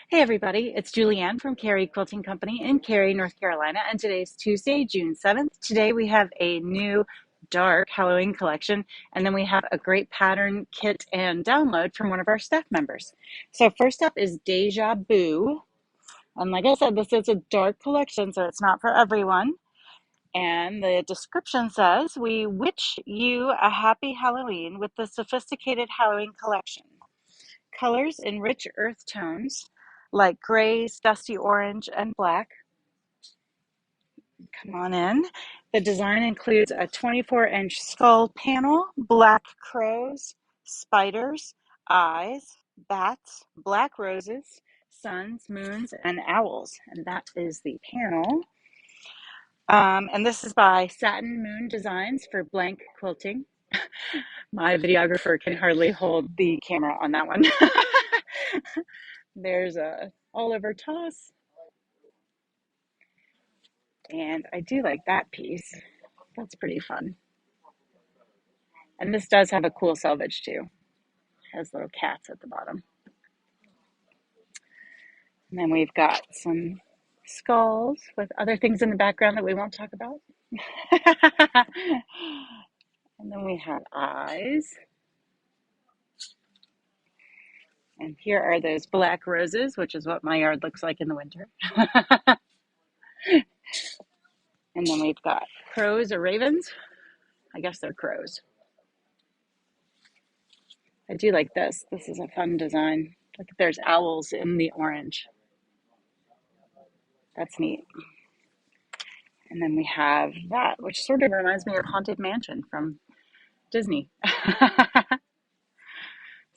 Hey everybody, it's Julianne from Cary Quilting Company in Cary, North Carolina, and today's Tuesday, June 7th. Today we have a new dark Halloween collection, and then we have a great pattern kit and download from one of our staff members. So first up is Deja Boo, and like I said, this is a dark collection, so it's not for everyone. And the description says, we wish you a happy Halloween with the sophisticated Halloween collection. Colors in rich earth tones like grays, dusty orange, and black. Come on in. The design includes a 24-inch skull panel, black crows, spiders, eyes, bats, black roses, suns, moons, and owls. And that is the panel. And this is by Satin Moon Designs for Blank Quilting. My videographer can hardly hold the camera on that one. There's a Oliver Toss, and I do like that piece. That's pretty fun. And this does have a cool selvage too. It has little cats at the bottom. And then we've got some skulls with other things in the background that we won't talk about. And then we have eyes. And here are those black roses, which is what my yard looks like in the winter. And then we've got crows or ravens. I guess they're crows. I do like this. This is a fun design. Look, there's owls in the orange. That's neat. And then we have that, which sort of reminds me of Haunted Mansion from Disney.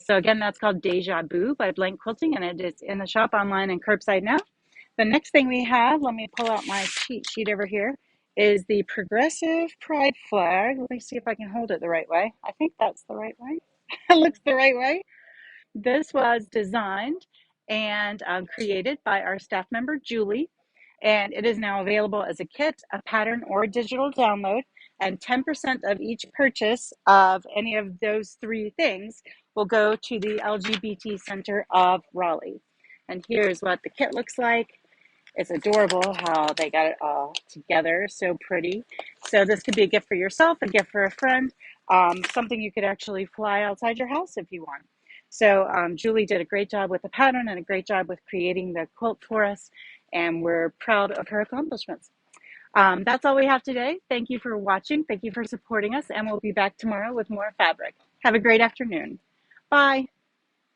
So again, that's called Deja Boo by Blank Quilting, and it is in the shop online and curbside now. The next thing we have, let me pull out my cheat sheet over here, is the Progressive Pride flag. Let me see if I can hold it the right way. I think that's the right way. It looks the right way. This was designed and created by our staff member, Julie, and it is now available as a kit, a pattern, or a digital download. And 10% of each purchase of any of those three things will go to the LGBT Center of Raleigh. And here's what the kit looks like. It's adorable how they got it all together, so pretty. So this could be a gift for yourself, a gift for a friend, something you could actually fly outside your house if you want. So Julie did a great job with the pattern and a great job with creating the quilt for us, and we're proud of her accomplishments. That's all we have today. Thank you for watching. Thank you for supporting us, and we'll be back tomorrow with more fabric. Have a great afternoon. Bye.